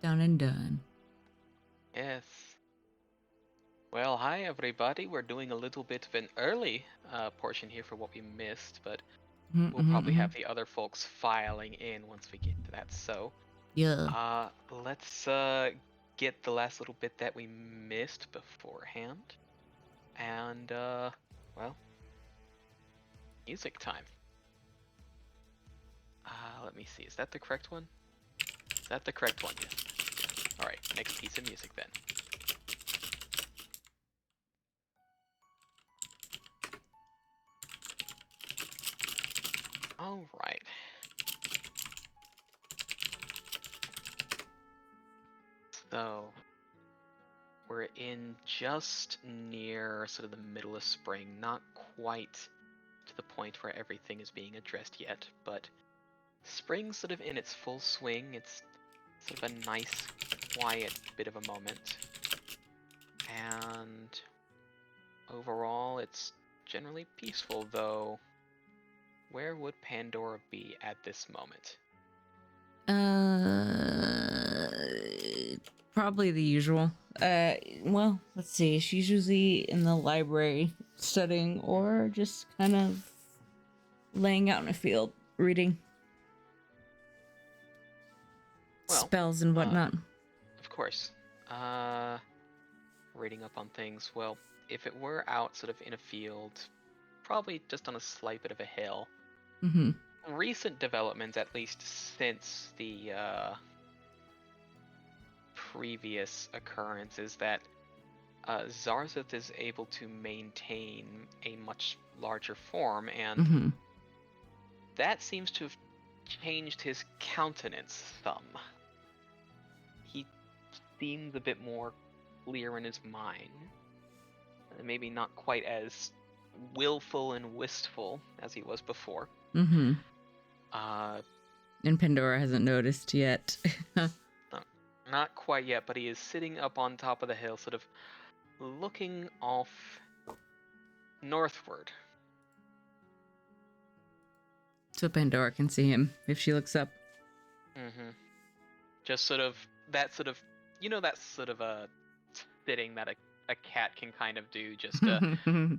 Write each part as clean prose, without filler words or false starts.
Done and done. Yes. Well, hi everybody. We're doing a little bit of an early portion here for what we missed, but we'll probably have the other folks filing in once we get to that. So, Yeah. let's get the last little bit that we missed beforehand. And, well, music time. Let me see. Is that the correct one? Is that the correct one? Yes. Alright, next piece of music then. Alright. So, we're in just near sort of the middle of spring, not quite to the point where everything is being addressed yet, but spring's sort of in its full swing. It's sort of a nice, quiet bit of a moment. And overall, it's generally peaceful, though. Where would Pandora be at this moment? Probably the usual. Well, let's see. She's usually in the library studying or just kind of laying out in a field reading Well, spells and whatnot. Of course. Reading up on things. Well, if it were out sort of in a field, probably just on a slight bit of a hill. Mm-hmm. Recent developments, at least since the previous occurrence, is that Zarzeth is able to maintain a much larger form, and Mm-hmm. that seems to have changed his countenance some. He seems a bit more clear in his mind. Maybe not quite as willful and wistful as he was before. Mm-hmm. Uh, And Pandora hasn't noticed yet. Not quite yet, but he is sitting up on top of the hill, sort of looking off northward. So Pandora can see him if she looks up. Mm-hmm. Just sort of that sort of, that sort of a sitting that a cat can kind of do, just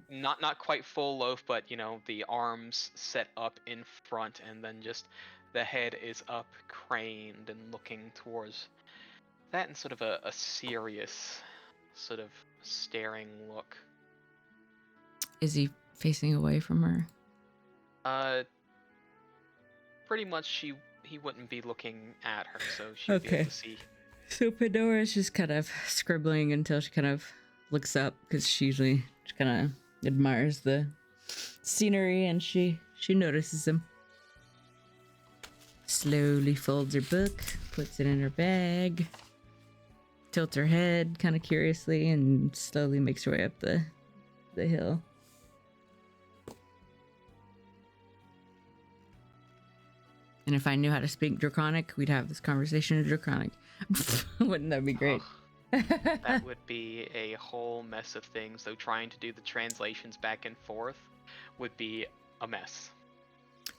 not quite full loaf, but the arms set up in front, and then just the head is up, craned, and looking towards that in sort of a serious, sort of staring look. Is he facing away from her? Pretty much he wouldn't be looking at her, so she'd be able to see. So Pandora's just kind of scribbling until she kind of looks up, because she usually just kind of admires the scenery, and she notices him. Slowly folds her book, puts it in her bag, tilts her head kind of curiously, and slowly makes her way up the hill. And if I knew how to speak Draconic, we'd have this conversation in Draconic. Wouldn't that be great? That would be a whole mess of things, though trying to do the translations back and forth would be a mess.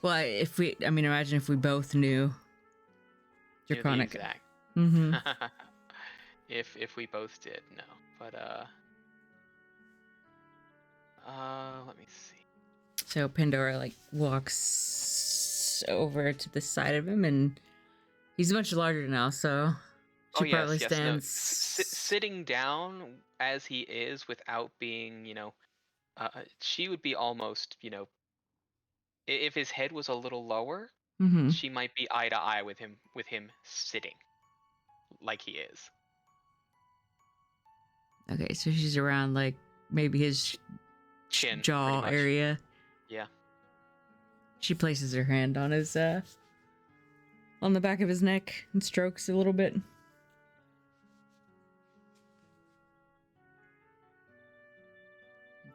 Well, imagine if we both knew Draconic. The exact. Mm-hmm. If we both did, no. But let me see. So Pandora walks over to the side of him, and he's much larger now, so she probably stands sitting down as he is without being, she would be almost, if his head was a little lower, Mm-hmm. she might be eye to eye with him sitting like he is. Okay, so she's around maybe his chin jaw area. Yeah. She places her hand on his on the back of his neck and strokes a little bit.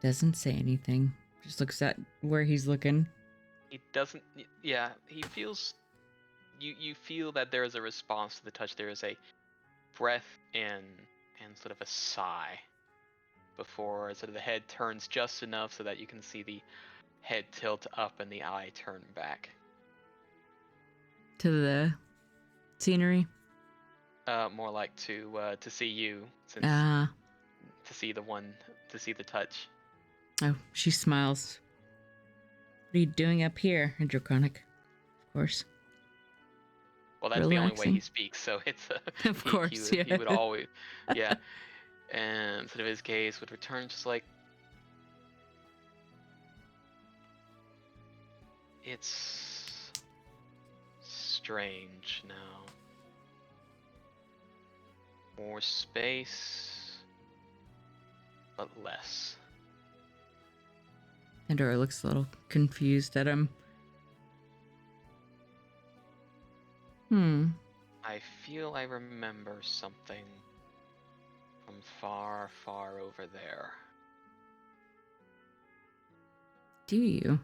Doesn't say anything. Just looks at where he's looking. He doesn't. Yeah, he feels. You feel that there is a response to the touch. There is a breath in and sort of a sigh before sort of the head turns just enough so that you can see the head tilt up and the eye turn back to the scenery. More like to see you, since Ah. to see the one to see the touch. Oh, she smiles. What are you doing up here, Hydrochronic? Of course. Well, that's the only way he Relaxing. speaks, so it's Of course, yeah. he would always, yeah. And sort of his gaze would return, just like, it's strange now. More space, but less. Pandora looks a little confused at him. I feel I remember something from far, far over there. Do you?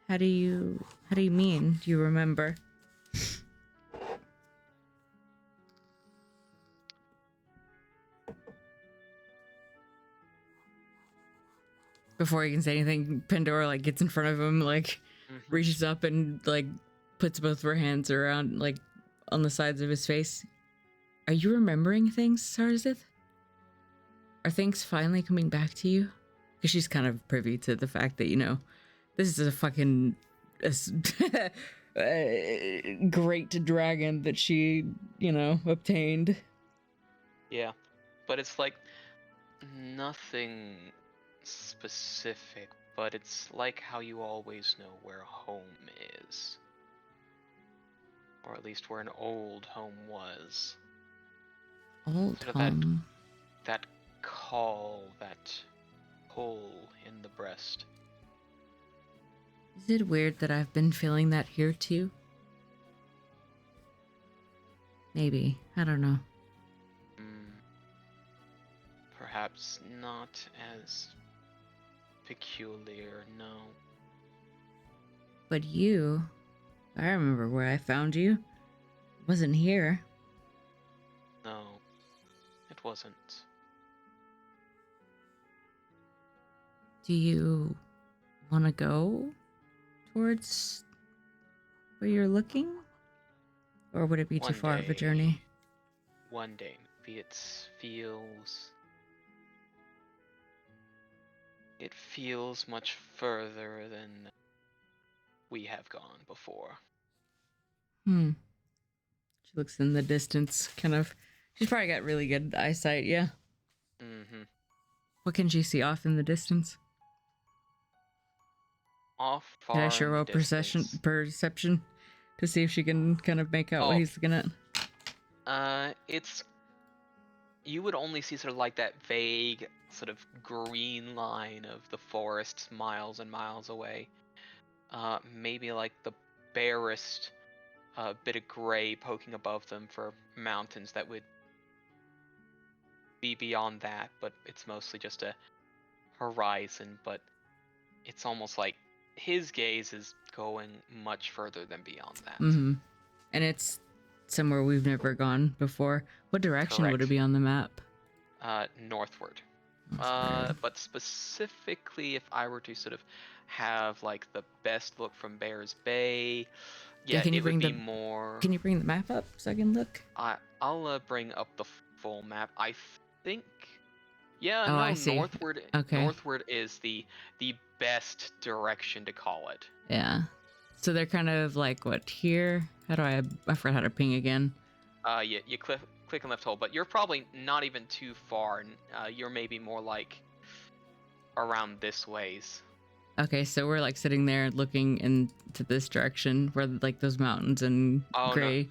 How do you mean? Do you remember? Before he can say anything, Pandora like gets in front of him, like reaches up and like puts both of her hands around like on the sides of his face. Are you remembering things, Sarzith? Are things finally coming back to you? Because she's kind of privy to the fact that, you know, this is a fucking great dragon that she, you know, obtained. Yeah, but it's like nothing specific, but it's like how you always know where home is. Or at least where an old home was. Old Sort of home. that call, that pull in the breast. Is it weird that I've been feeling that here too? Maybe. I don't know. Perhaps not as peculiar, no. But you, I remember where I found you. It wasn't here. No, it wasn't. Do you want to go towards where you're looking? Or would it be too far of a journey? One day, maybe it feels much further than we have gone before. She looks in the distance, kind of. She's probably got really good eyesight, yeah. What can she see off in the distance? Off far Can I in show the a perception to see if she can kind of make out what he's looking at? You would only see sort of like that vague sort of green line of the forests miles and miles away. Maybe like the barest bit of gray poking above them for mountains that would be beyond that, but it's mostly just a horizon. But it's almost like his gaze is going much further than beyond that. And it's somewhere we've never gone before. What direction would it be on the map? Northward. But specifically, if I were to sort of have like the best look from Bear's Bay, can you bring more. Can you bring the map up so I can look? I'll bring up the full map. I think. Yeah, Oh, no, I see. northward. Okay. Northward is the best direction to call it. Yeah. So they're kind of like what here? How do I forgot how to ping again. You click and left hold, but you're probably not even too far. You're maybe more like around this ways. Okay, so we're like sitting there looking into this direction where like those mountains and gray.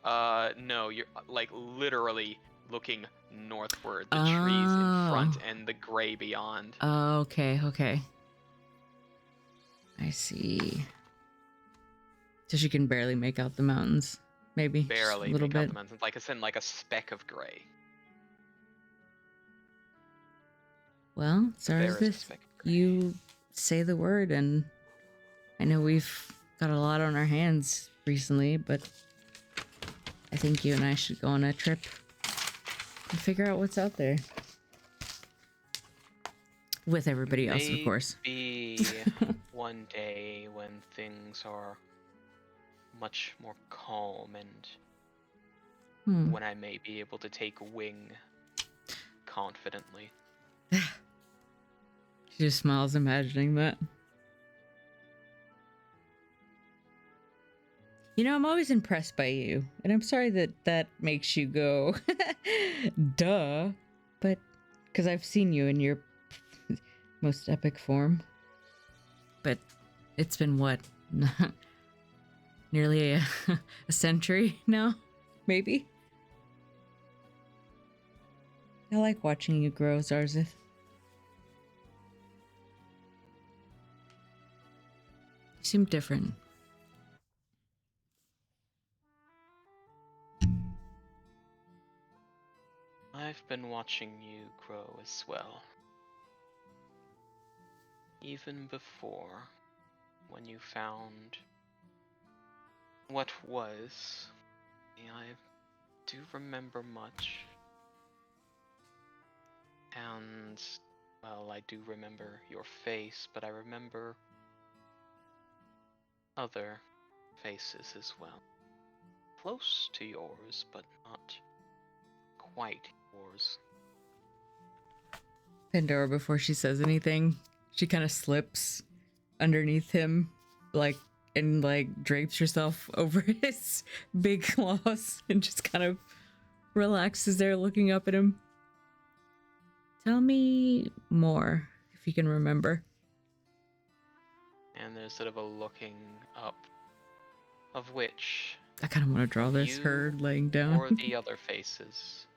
No, you're like literally looking northward. The trees in front and the gray beyond. Oh, okay. I see. So she can barely make out the mountains. Maybe barely a little make bit. out the mountains, like it's in like a speck of gray. Well, Sarzith, you say the word, and I know we've got a lot on our hands recently, but I think you and I should go on a trip and figure out what's out there. With everybody else, of course. Maybe one day when things are much more calm and when I may be able to take wing confidently. She just smiles, imagining that. You know, I'm always impressed by you, and I'm sorry that that makes you go, duh, but because I've seen you in your most epic form. But it's been what? Nearly a century now, maybe? I like watching you grow, Zarzith. You seem different. I've been watching you grow as well. Even before, when you found what was. I do remember much. And, well, I do remember your face, but I remember other faces as well. Close to yours, but not quite yours. Pandora, before she says anything, she kind of slips underneath him, like, and like drapes herself over his big claws and just kind of relaxes there looking up at him. Tell me more, if you can remember. And there's sort of a looking up, of which I kind of want to draw this, you her laying down. or the other faces.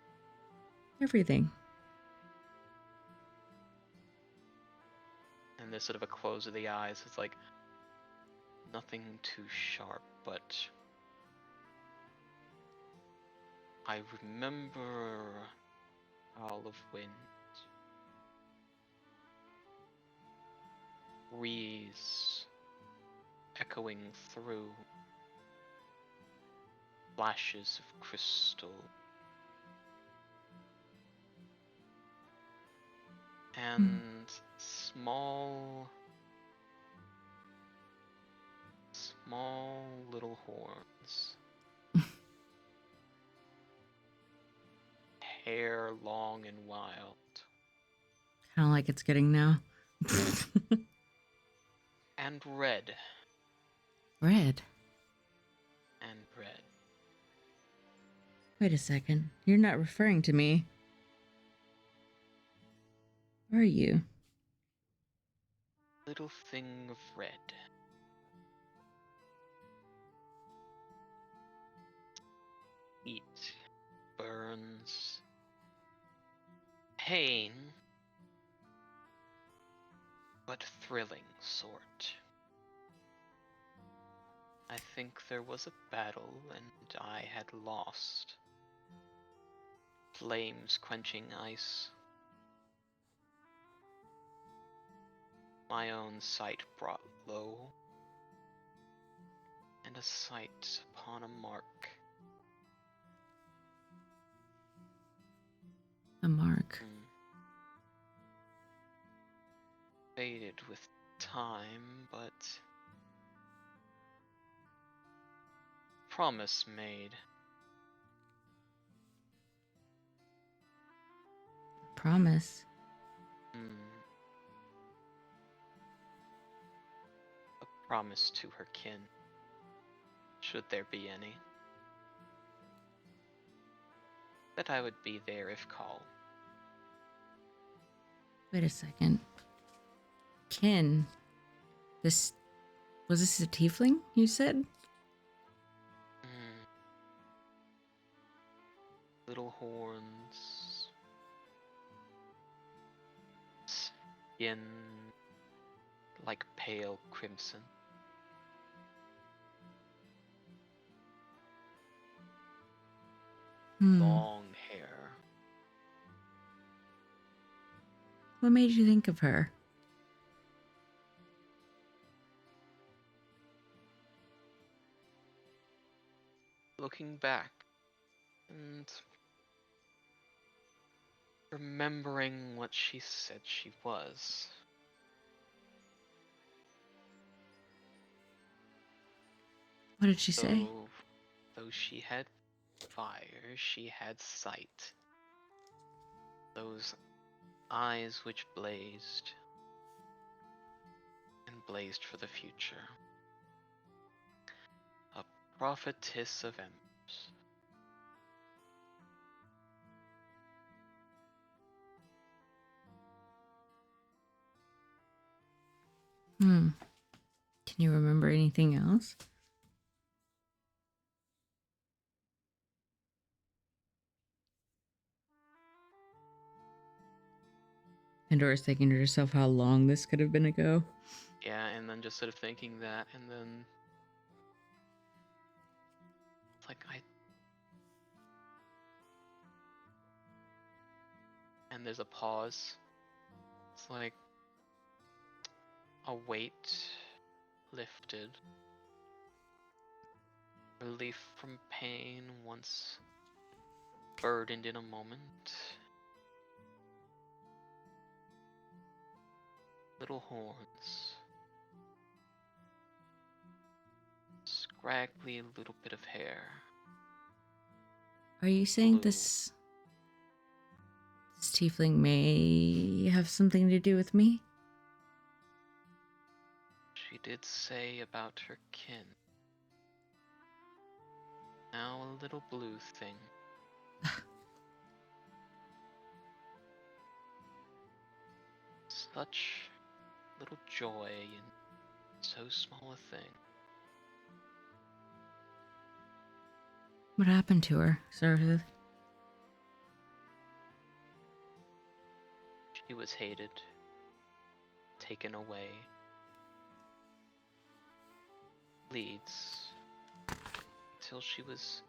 Everything. And there's sort of a close of the eyes. It's like nothing too sharp, but I remember Howl of Wind, breeze echoing through, flashes of crystal, and small little horns. Hair long and wild. Kind of like it's getting now. And red. Red. And red. Wait a second. You're not referring to me. Are you? Little thing of red. Heat. Burns. Pain. But thrilling sort. I think there was a battle and I had lost. Flames quenching ice. My own sight brought low. And a sight upon a mark. A mark. Faded with time, but promise made. Promise. A promise to her kin, should there be any, that I would be there if called. Wait a second. Kin. Was this a tiefling, you said? Little horns. Skin like pale crimson. Long hair. What made you think of her? Looking back and remembering what she said she was. What did she say? Though she had fire she had sight, those eyes which blazed and blazed for the future. A prophetess of embers. Hmm. Can you remember anything else? Pandora's thinking to herself how long this could have been ago. Yeah, and then just sort of thinking that, and then it's like and there's a pause. It's like a weight lifted. Relief from pain once burdened in a moment. Little horns. Scraggly little bit of hair. Are you saying Blue. this tiefling may have something to do with me? She did say about her kin. Now a little blue thing. Such little joy in so small a thing. What happened to her, Sir? She was hated, taken away. Leads till she was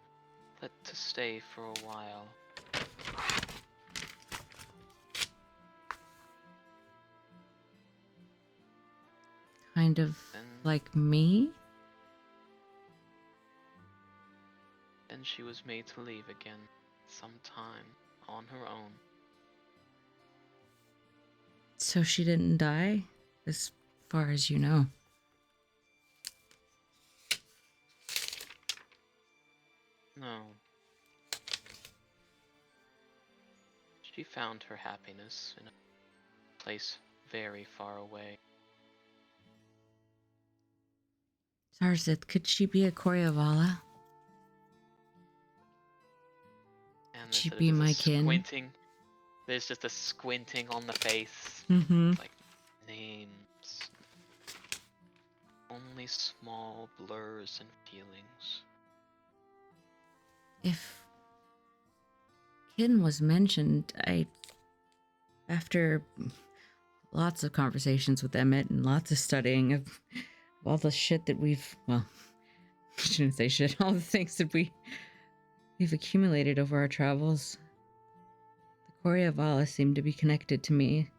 let to stay for a while. Kind of Then, like me? then she was made to leave again, sometime on her own. So she didn't die, as far as you know. No. She found her happiness in a place very far away. Zarzith, could she be a Koryavala? And She there's be just a my kin? squinting. There's just a squinting on the face. Mm-hmm. It's like names. Only small blurs and feelings. If kin was mentioned, after lots of conversations with Emmett and lots of studying of all the shit that I shouldn't say shit, all the things that we've accumulated over our travels, the Koryavala seemed to be connected to me.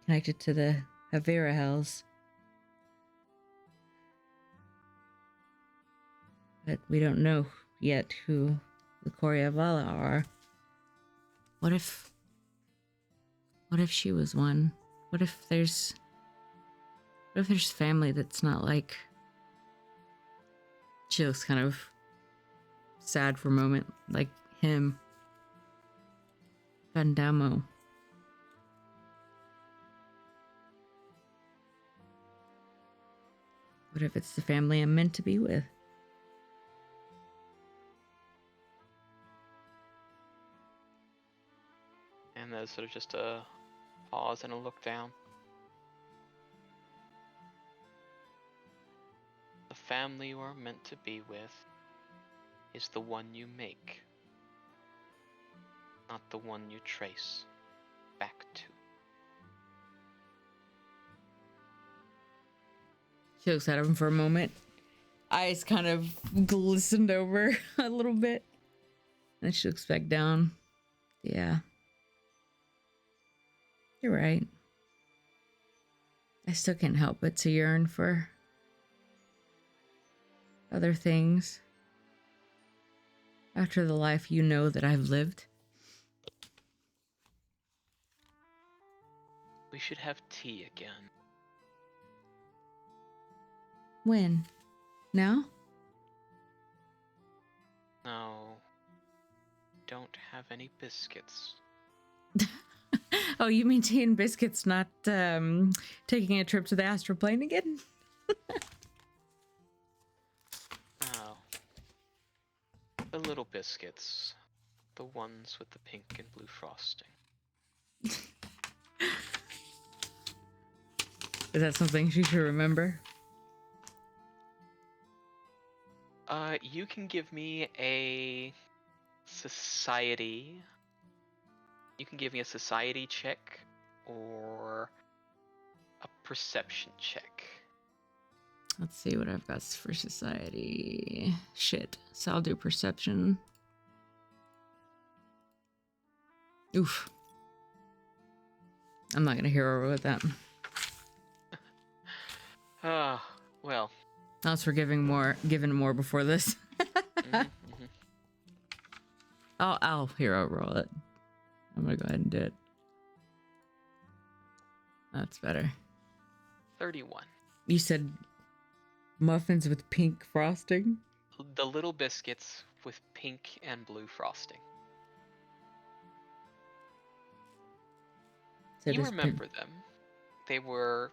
Connected to the Havira Hells. But we don't know yet who the Koryavala are. What if she was one? What if there's family that's not like... She looks kind of sad for a moment, like him. Vandamo. What if it's the family I'm meant to be with? And there's sort of just a pause and a look down. The family you are meant to be with is the one you make, not the one you trace back to. She looks at him for a moment. Eyes kind of glistened over a little bit. And she looks back down. Yeah. You're right. I still can't help but to yearn for other things. After the life you know that I've lived. We should have tea again. When? Now? don't have any biscuits. Oh, you mean tea and biscuits, not taking a trip to the astral plane again? Oh. The little biscuits. The ones with the pink and blue frosting. Is that something she should remember? You can give me a society. You can give me a society check or a perception check. Let's see what I've got for society. Shit. So I'll do perception. Oof. I'm not gonna hero with that. Well. Unless we're given more before this. I'll hero roll it. I'm gonna go ahead and do it. That's better. 31. You said muffins with pink frosting? The little biscuits with pink and blue frosting. You remember them. They were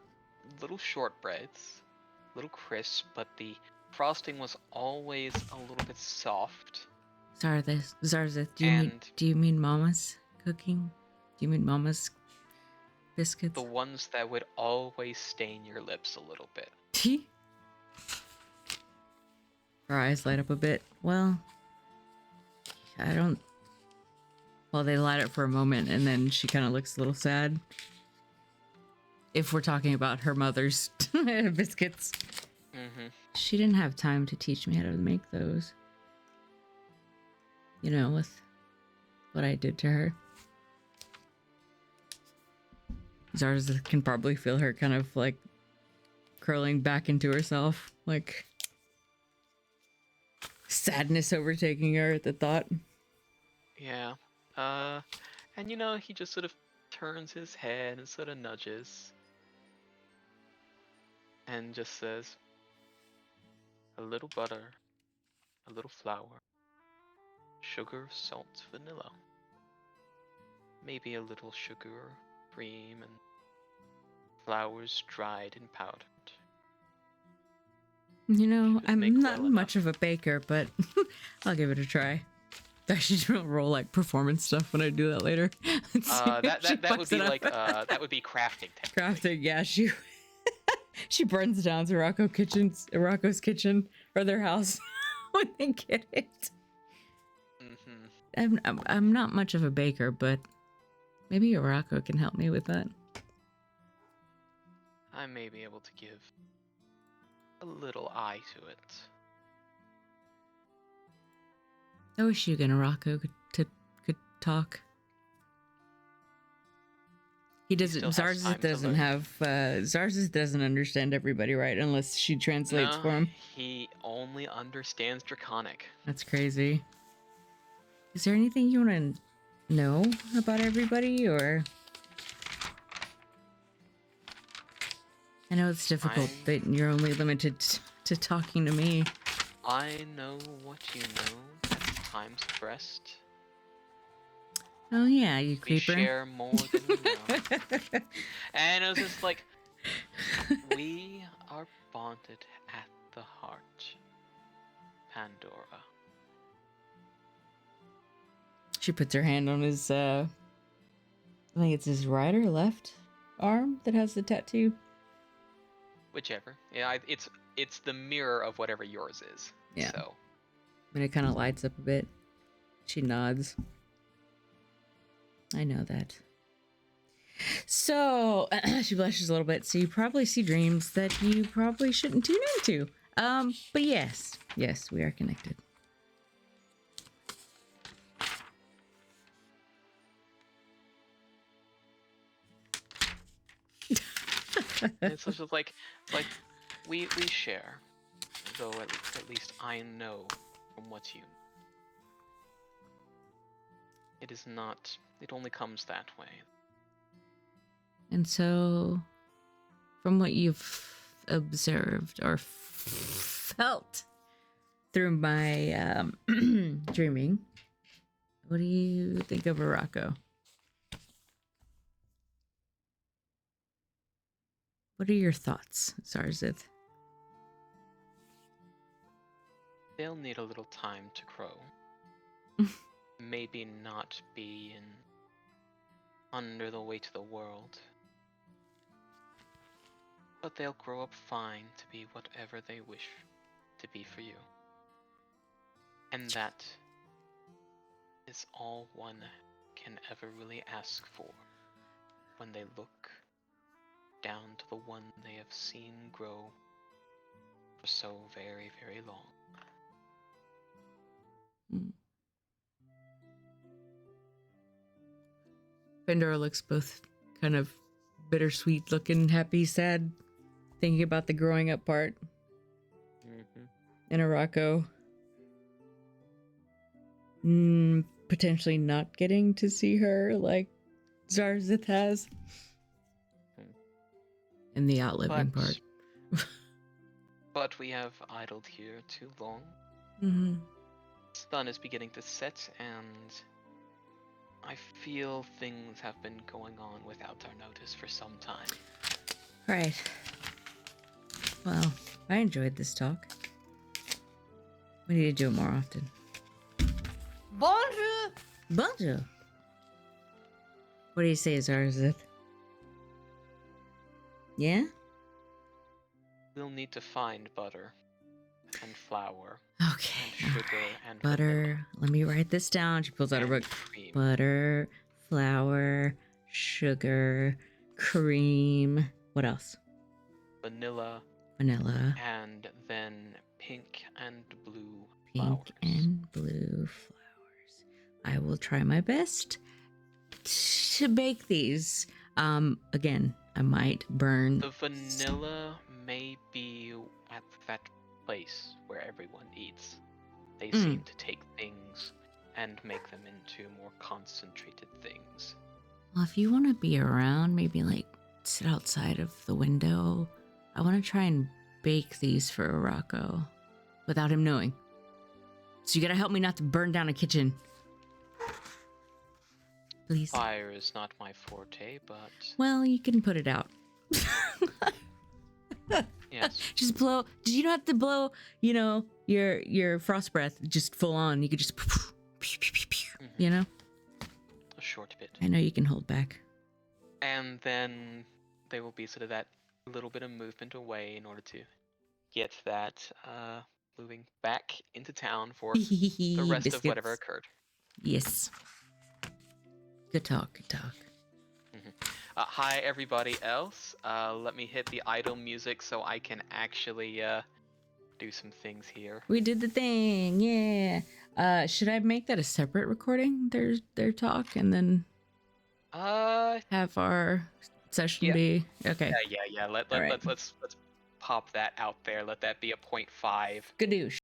little shortbreads, little crisp, but the frosting was always a little bit soft. Zarzeth, do you mean Mama's cooking? Do you mean Mama's biscuits? The ones that would always stain your lips a little bit. Her eyes light up a bit. Well, they light up for a moment and then she kind of looks a little sad. If we're talking about her mother's biscuits. She didn't have time to teach me how to make those. You know, with what I did to her. Zarza can probably feel her kind of like curling back into herself. Like sadness overtaking her at the thought. Yeah. And he just sort of turns his head and sort of nudges. And just says, a little butter, a little flour, sugar, salt, vanilla. Maybe a little sugar, cream, and flowers dried and powdered. I'm not much of a baker, but I'll give it a try. I should roll like performance stuff when I do that later. That would be like that would be crafting. Crafting, yeah. She burns down Rocco's kitchen or their house when they get it. I'm not much of a baker, but maybe Rocco can help me with that. I may be able to give a little eye to it. I wish you and Rocco could talk. He doesn't. Zarzeth doesn't understand everybody, right? Unless she translates for him. He only understands Draconic. That's crazy. Is there anything you want to know about everybody, or? I know it's difficult that you're only limited to talking to me. I know what you know at time's breast. Oh yeah, you creeper. We share more than we know. And it was just like, we are bonded at the heart. Pandora. She puts her hand on his, I think it's his right or left arm that has the tattoo. Whichever. Yeah, it's the mirror of whatever yours is. Yeah. So. And it kind of lights up a bit. She nods. I know that. So, she blushes a little bit. So you probably see dreams that you probably shouldn't tune into. But yes, we are connected. It's just like we share, though at least I know from what you. It is not. It only comes that way. And so, from what you've observed or felt through my dreaming, What do you think of Araco? What are your thoughts, Zarzith? They'll need a little time to grow. Maybe not be under the weight of the world. But they'll grow up fine to be whatever they wish to be for you. And that is all one can ever really ask for when they look down to the one they have seen grow for so very, very long. Pandora looks both kind of bittersweet looking, happy, sad, thinking about the growing up part. And Araco potentially not getting to see her like Zarzith has. And the outliving part. But we have idled here too long. Sun is beginning to set, and I feel things have been going on without our notice for some time. Right. Well, I enjoyed this talk. We need to do it more often. Bonjour! Bonjour! What do you say, Zarzith? Yeah? We'll need to find butter and flour Okay. and sugar and Butter. vanilla Let me write this down. She pulls out her and book. cream. Butter, flour, sugar, cream. What else? Vanilla, and then pink and blue flowers. Pink and blue flowers. I will try my best to bake these. Again, I might burn. The vanilla may be at that place where everyone eats. They seem to take things and make them into more concentrated things. Well, if you want to be around, maybe like sit outside of the window. I want to try and bake these for Araco without him knowing. So you gotta help me not to burn down a kitchen. Please. Fire is not my forte, but... Well, you can put it out. Yes. Just blow. Did you not have to blow, you know, your frost breath just full on? You could just, you know? A short bit. I know you can hold back. And then there will be sort of that little bit of movement away in order to get that moving back into town for the rest of whatever occurred. Yes. Good talk, good talk. Hi, everybody else. Let me hit the idle music so I can actually do some things here. We did the thing, yeah. Should I make that a separate recording? Their talk, and then have our session be okay. Yeah. Let's pop that out there. Let that be a 0.5. Gadoosh.